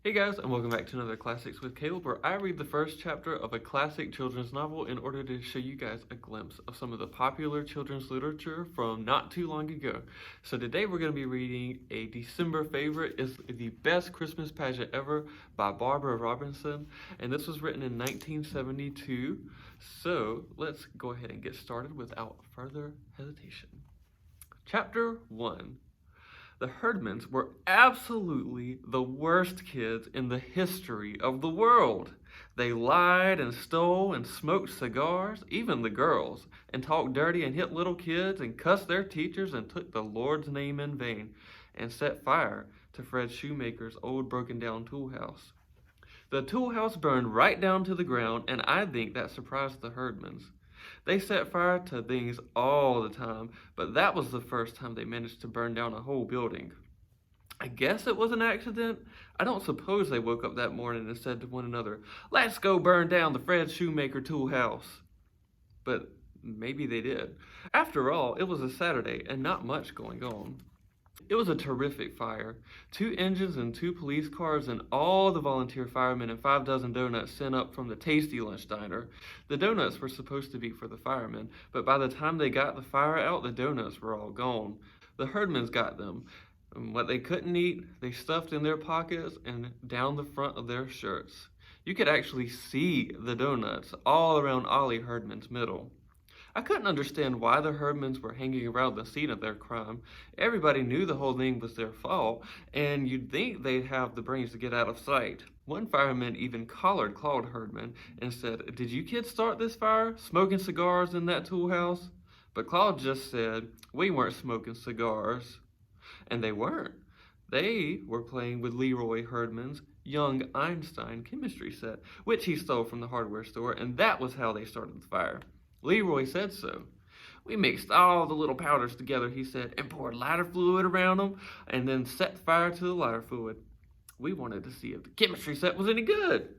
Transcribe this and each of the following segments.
Hey guys, and welcome back to another Classics with Caleb, where I read the first chapter of a classic children's novel in order to show you guys a glimpse of some of the popular children's literature from not too long ago. So today we're going to be reading a December favorite. It's The Best Christmas Pageant Ever by Barbara Robinson, and this was written in 1972. So let's go ahead and get started without further hesitation. Chapter 1. The Thedmans were absolutely the worst kids in the history of the world. They lied and stole and smoked cigars, even the girls, and talked dirty and hit little kids and cussed their teachers and took the Lord's name in vain and set fire to Fred Shoemaker's old broken down tool house. The tool house burned right down to the ground, and I think that surprised the Thedmans. They set fire to things all the time, but that was the first time they managed to burn down a whole building. I guess it was an accident. I don't suppose they woke up that morning and said to one another, "Let's go burn down the Fred Shoemaker tool house." But maybe they did. After all, it was a Saturday and not much going on. It was a terrific fire. 2 engines and 2 police cars and all the volunteer firemen and 5 dozen donuts sent up from the Tasty Lunch Diner. The donuts were supposed to be for the firemen, but by the time they got the fire out, the donuts were all gone. The Thedmans got them. And what they couldn't eat, they stuffed in their pockets and down the front of their shirts. You could actually see the donuts all around Ollie Thedman's middle. I couldn't understand why the Thedmans were hanging around the scene of their crime. Everybody knew the whole thing was their fault, and you'd think they'd have the brains to get out of sight. One fireman even collared Claude Thedman and said, "Did you kids start this fire, smoking cigars in that tool house?" But Claude just said, "We weren't smoking cigars." And they weren't. They were playing with Leroy Thedman's young Einstein chemistry set, which he stole from the hardware store, and that was how they started the fire. Leroy said so. "We mixed all the little powders together," he said, "and poured lighter fluid around them, and then set fire to the lighter fluid. We wanted to see if the chemistry set was any good."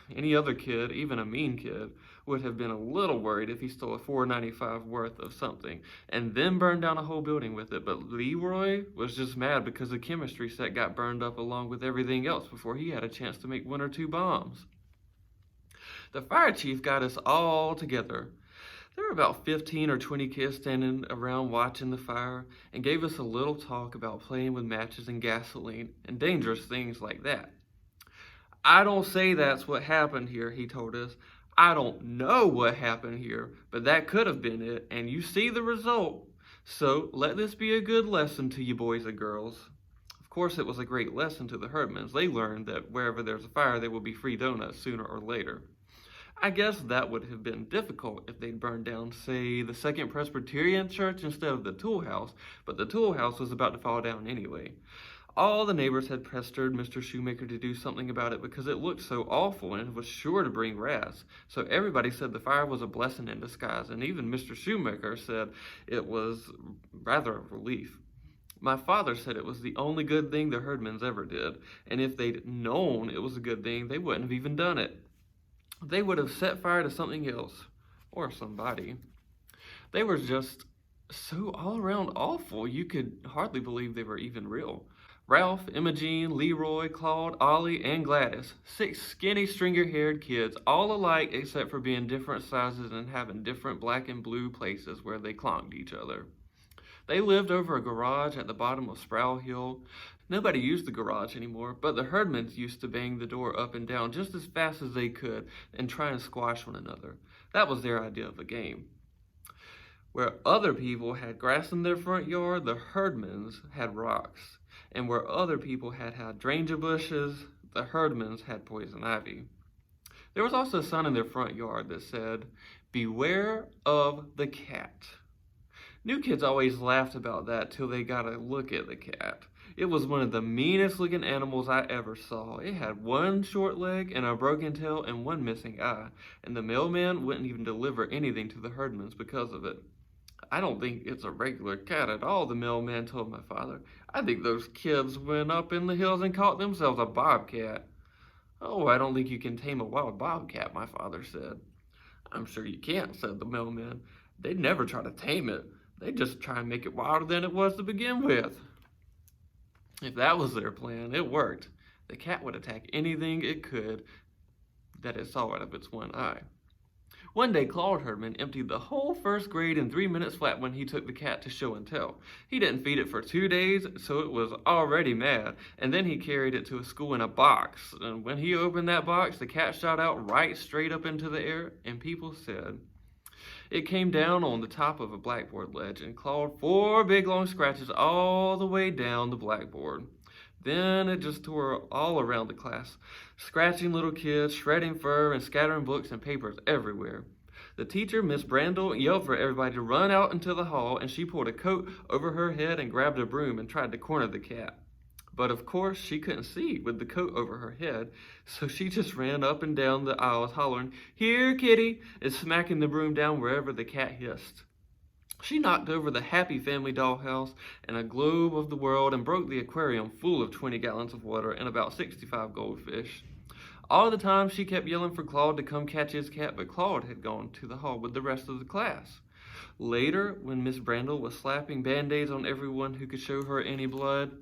Any other kid, even a mean kid, would have been a little worried if he stole a $4.95 worth of something and then burned down a whole building with it. But Leroy was just mad because the chemistry set got burned up along with everything else before he had a chance to make 1 or 2 bombs. The fire chief got us all together. There were about 15 or 20 kids standing around watching the fire and gave us a little talk about playing with matches and gasoline and dangerous things like that. "I don't say that's what happened here," he told us. "I don't know what happened here, but that could have been it, and you see the result. So let this be a good lesson to you boys and girls." Of course, it was a great lesson to the Thedmans. They learned that wherever there's a fire, there will be free donuts sooner or later. I guess that would have been difficult if they'd burned down, say, the Second Presbyterian Church instead of the tool house, but the tool house was about to fall down anyway. All the neighbors had pestered Mr. Shoemaker to do something about it because it looked so awful and it was sure to bring rats. So everybody said the fire was a blessing in disguise, and even Mr. Shoemaker said it was rather a relief. My father said it was the only good thing the Thedmans ever did, and if they'd known it was a good thing, they wouldn't have even done it. They would have set fire to something else, or somebody. They were just so all around awful, you could hardly believe they were even real. Ralph, Imogene, Leroy, Claude, Ollie, and Gladys. 6 skinny, stringer-haired kids, all alike except for being different sizes and having different black and blue places where they clonked each other. They lived over a garage at the bottom of Sproul Hill. Nobody used the garage anymore, but the Thedmans used to bang the door up and down just as fast as they could and try and squash one another. That was their idea of a game. Where other people had grass in their front yard, the Thedmans had rocks. And where other people had hydrangea bushes, the Thedmans had poison ivy. There was also a sign in their front yard that said, "Beware of the cat." New kids always laughed about that till they got a look at the cat. It was one of the meanest looking animals I ever saw. It had 1 short leg and a broken tail and 1 missing eye, and the mailman wouldn't even deliver anything to the Thedmans because of it. "I don't think it's a regular cat at all," the mailman told my father. "I think those kids went up in the hills and caught themselves a bobcat." "Oh, I don't think you can tame a wild bobcat," my father said. "I'm sure you can't," said the mailman. "They'd never try to tame it. They'd just try and make it wilder than it was to begin with." If that was their plan, it worked. The cat would attack anything it could that it saw out of its one eye. One day, Claude Herdman emptied the whole first grade in 3 minutes flat when he took the cat to show and tell. He didn't feed it for 2 days, so it was already mad, and then he carried it to a school in a box. And when he opened that box, the cat shot out right straight up into the air, and people said it came down on the top of a blackboard ledge and clawed 4 big long scratches all the way down the blackboard. Then it just tore all around the class, scratching little kids, shredding fur, and scattering books and papers everywhere. The teacher, Miss Brandel, yelled for everybody to run out into the hall, and she pulled a coat over her head and grabbed a broom and tried to corner the cat. But of course, she couldn't see with the coat over her head, so she just ran up and down the aisles hollering, "Here, kitty," and smacking the broom down wherever the cat hissed. She knocked over the Happy Family dollhouse and a globe of the world and broke the aquarium full of 20 gallons of water and about 65 goldfish. All the time she kept yelling for Claude to come catch his cat, but Claude had gone to the hall with the rest of the class. Later, when Miss Brandel was slapping band-aids on everyone who could show her any blood,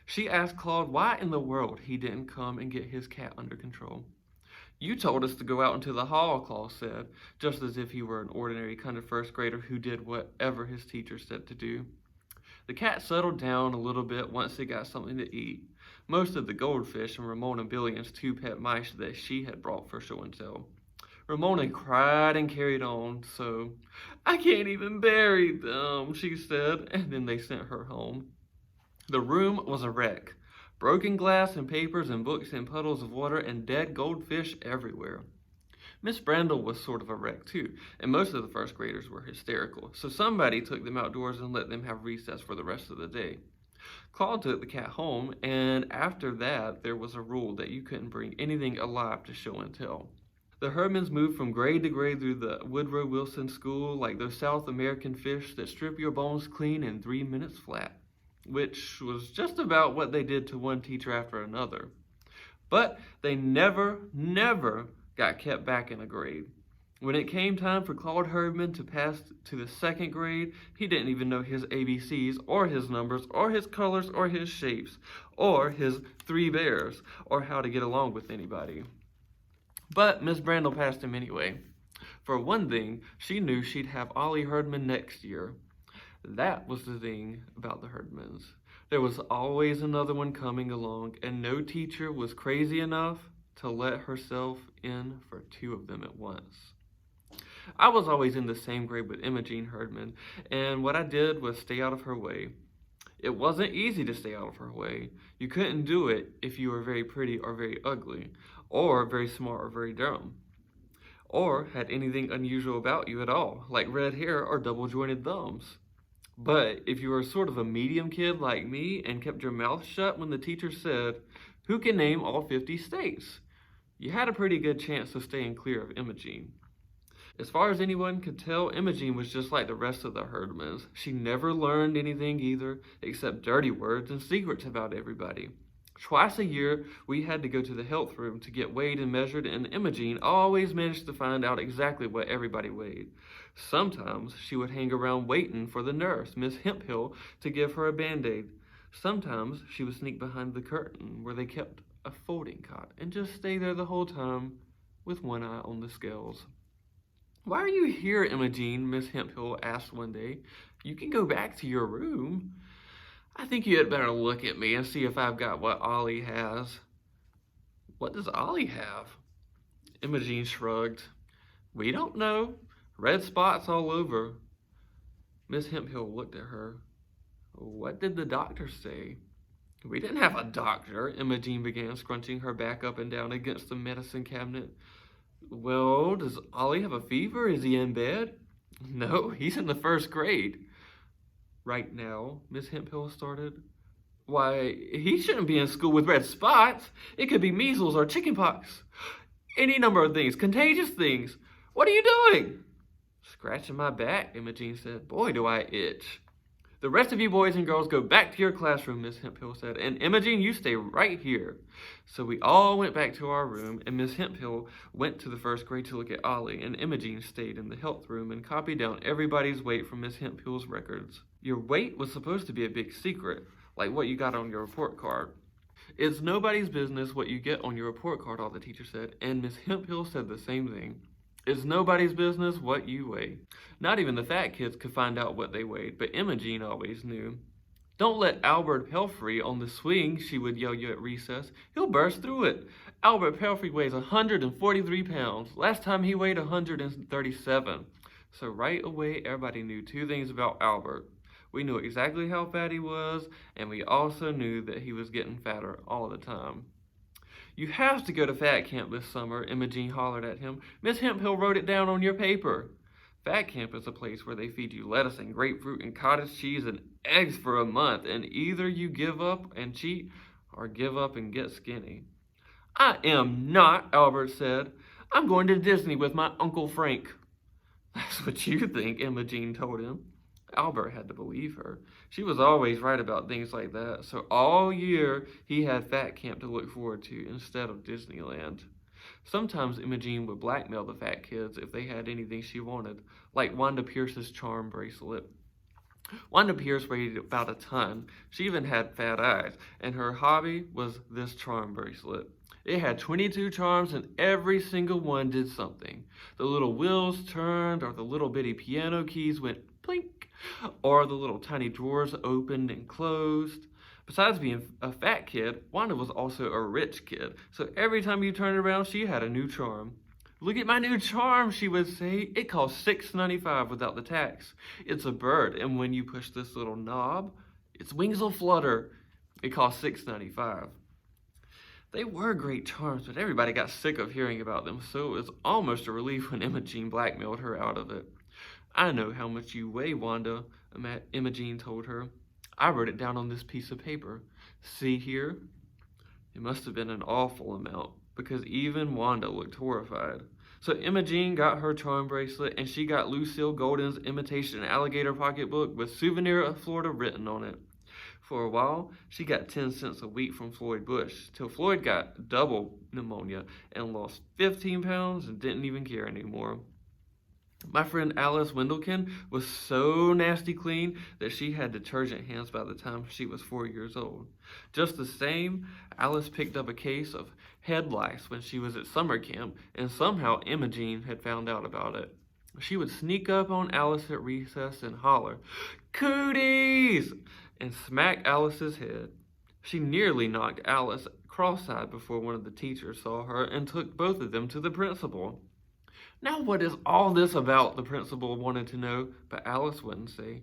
she asked Claude why in the world he didn't come and get his cat under control. "You told us to go out into the hall," Claude said, just as if he were an ordinary kind of first grader who did whatever his teacher said to do. The cat settled down a little bit once it got something to eat, most of the goldfish and Ramona Billion's 2 pet mice that she had brought for show and tell. Ramona cried and carried on, so, "I can't even bury them," she said, and then they sent her home. The room was a wreck. Broken glass and papers and books and puddles of water and dead goldfish everywhere. Miss Brandel was sort of a wreck too, and most of the first graders were hysterical, so somebody took them outdoors and let them have recess for the rest of the day. Claude took the cat home, and after that there was a rule that you couldn't bring anything alive to show and tell. The Herdmans moved from grade to grade through the Woodrow Wilson School like those South American fish that strip your bones clean in 3 minutes flat, which was just about what they did to one teacher after another. But they never got kept back in a grade. When it came time for Claude Herdman to pass to the 2nd grade, he didn't even know his ABCs, or his numbers, or his colors, or his shapes, or his 3 bears, or how to get along with anybody. But Miss Brandel passed him anyway. For one thing, she knew she'd have Ollie Herdman next year. That was the thing about the Herdmans. There was always another one coming along, and no teacher was crazy enough to let herself in for 2 of them at once. I was always in the same grade with Imogene Herdman, and what I did was stay out of her way. It wasn't easy to stay out of her way. You couldn't do it if you were very pretty or very ugly, or very smart or very dumb, or had anything unusual about you at all, like red hair or double-jointed thumbs. But if you were sort of a medium kid like me and kept your mouth shut when the teacher said, "Who can name all 50 states?" you had a pretty good chance of staying clear of Imogene. As far as anyone could tell, Imogene was just like the rest of the Herdmans. She never learned anything either, except dirty words and secrets about everybody. Twice a year, we had to go to the health room to get weighed and measured, and Imogene always managed to find out exactly what everybody weighed. Sometimes she would hang around waiting for the nurse, Miss Hemphill, to give her a Band-Aid. Sometimes she would sneak behind the curtain where they kept a folding cot and just stay there the whole time with one eye on the scales. "Why are you here, Imogene?" Miss Hemphill asked one day. "You can go back to your room." "I think you had better look at me and see if I've got what Ollie has." "What does Ollie have?" Imogene shrugged. "We don't know. Red spots all over." Miss Hemphill looked at her. "What did the doctor say?" "We didn't have a doctor," Imogene began, scrunching her back up and down against the medicine cabinet. "Well, does Ollie have a fever? Is he in bed?" "No, he's in the 1st grade. "Right now," Miss Hemphill started. "Why, he shouldn't be in school with red spots. It could be measles or chickenpox. Any number of things, contagious things. What are you doing?" "Scratching my back," Imogene said. "Boy, do I itch." "The rest of you boys and girls go back to your classroom," Miss Hemphill said. "And Imogene, you stay right here." So we all went back to our room, and Miss Hemphill went to the 1st grade to look at Ollie, and Imogene stayed in the health room and copied down everybody's weight from Miss Hemphill's records. Your weight was supposed to be a big secret, like what you got on your report card. It's nobody's business what you get on your report card, all the teacher said, and Miss Hemphill said the same thing. It's nobody's business what you weigh. Not even the fat kids could find out what they weighed, but Imogene always knew. Don't let Albert Pelfrey on the swing, she would yell you at recess. He'll burst through it. Albert Pelfrey weighs 143 pounds. Last time he weighed 137. So right away, everybody knew two things about Albert. We knew exactly how fat he was, and we also knew that he was getting fatter all the time. You have to go to fat camp this summer, Imogene hollered at him. Miss Hemphill wrote it down on your paper. Fat camp is a place where they feed you lettuce and grapefruit and cottage cheese and eggs for a month, and either you give up and cheat or give up and get skinny. I am not, Albert said. I'm going to Disney with my Uncle Frank. That's what you think, Imogene told him. Albert had to believe her. She was always right about things like that, so all year he had fat camp to look forward to instead of Disneyland. Sometimes Imogene would blackmail the fat kids if they had anything she wanted, like Wanda Pierce's charm bracelet. Wanda Pierce weighed about a ton. She even had fat eyes, and her hobby was this charm bracelet. It had 22 charms, and every single one did something. The little wheels turned, or the little bitty piano keys went blink, or the little tiny drawers opened and closed. Besides being a fat kid, Wanda was also a rich kid, so every time you turned around, she had a new charm. Look at my new charm, she would say. It costs $6.95 without the tax. It's a bird, and when you push this little knob, its wings will flutter. It costs $6.95. They were great charms, but everybody got sick of hearing about them, so it was almost a relief when Imogene blackmailed her out of it. I know how much you weigh, Wanda, Imogene told her. I wrote it down on this piece of paper. See here? It must have been an awful amount, because even Wanda looked horrified. So Imogene got her charm bracelet, and she got Lucille Golden's imitation alligator pocketbook with Souvenir of Florida written on it. For a while, she got 10 cents a week from Floyd Bush, till Floyd got double pneumonia and lost 15 pounds and didn't even care anymore. My friend Alice Wendelkin was so nasty clean that she had detergent hands by the time she was 4 years old. Just the same, Alice picked up a case of head lice when she was at summer camp, and somehow Imogene had found out about it. She would sneak up on Alice at recess and holler, "Cooties!" and smack Alice's head. She nearly knocked Alice cross-eyed before one of the teachers saw her and took both of them to the principal. Now what is all this about, the principal wanted to know, but Alice wouldn't say.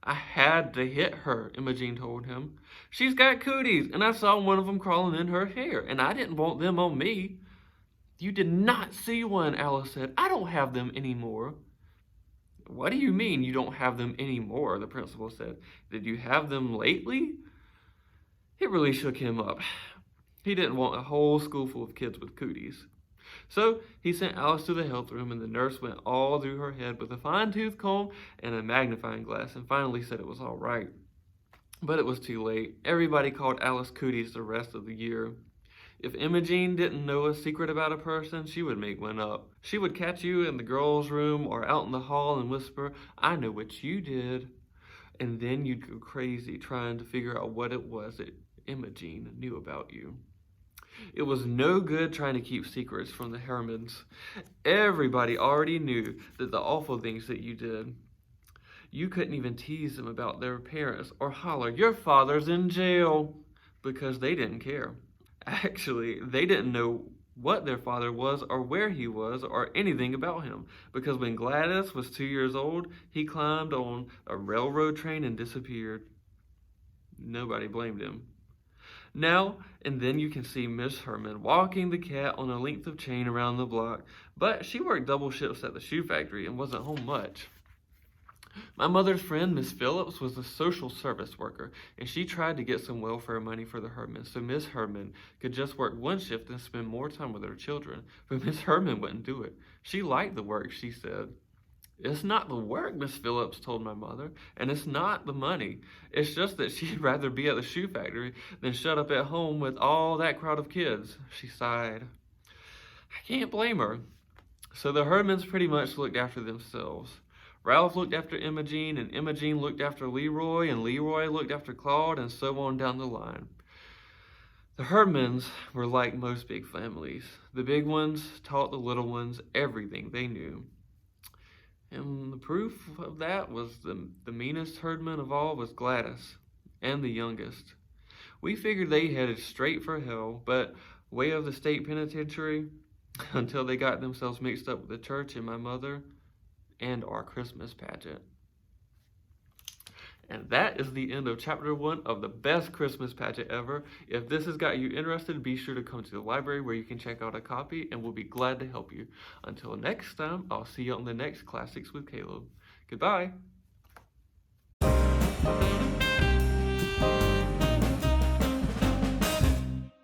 I had to hit her, Imogene told him. She's got cooties, and I saw one of them crawling in her hair, and I didn't want them on me. You did not see one, Alice said. I don't have them anymore. What do you mean you don't have them anymore, the principal said. Did you have them lately? It really shook him up. He didn't want a whole school full of kids with cooties. So he sent Alice to the health room, and the nurse went all through her head with a fine-tooth comb and a magnifying glass and finally said it was all right. But it was too late. Everybody called Alice Cooties the rest of the year. If Imogene didn't know a secret about a person, she would make one up. She would catch you in the girls' room or out in the hall and whisper, I know what you did. And then you'd go crazy trying to figure out what it was that Imogene knew about you. It was no good trying to keep secrets from the Thedmans. Everybody already knew that the awful things that you did. You couldn't even tease them about their parents or holler, your father's in jail, because they didn't care. Actually, they didn't know what their father was or where he was or anything about him, because when Gladys was 2 years old, he climbed on a railroad train and disappeared. Nobody blamed him. Now and then you can see Miss Herman walking the cat on a length of chain around the block, but she worked double shifts at the shoe factory and wasn't home much. My mother's friend, Miss Phillips, was a social service worker, and she tried to get some welfare money for the Hermans, so Miss Herman could just work one shift and spend more time with her children. But Miss Herman wouldn't do it. She liked the work, she said. It's not the work, Miss Phillips told my mother, and it's not the money. It's just that she'd rather be at the shoe factory than shut up at home with all that crowd of kids. She sighed. I can't blame her. So the Hermans pretty much looked after themselves. Ralph looked after Imogene, and Imogene looked after Leroy, and Leroy looked after Claude, and so on down the line. The Thedmans were like most big families. The big ones taught the little ones everything they knew. And the proof of that was the meanest herdman of all was Gladys, and the youngest. We figured they headed straight for hell, but way of the state penitentiary until they got themselves mixed up with the church and my mother and our Christmas pageant. And that is the end of chapter 1 of the best Christmas pageant ever. If this has got you interested, be sure to come to the library where you can check out a copy, and we'll be glad to help you. Until next time, I'll see you on the next Classics with Caleb. Goodbye.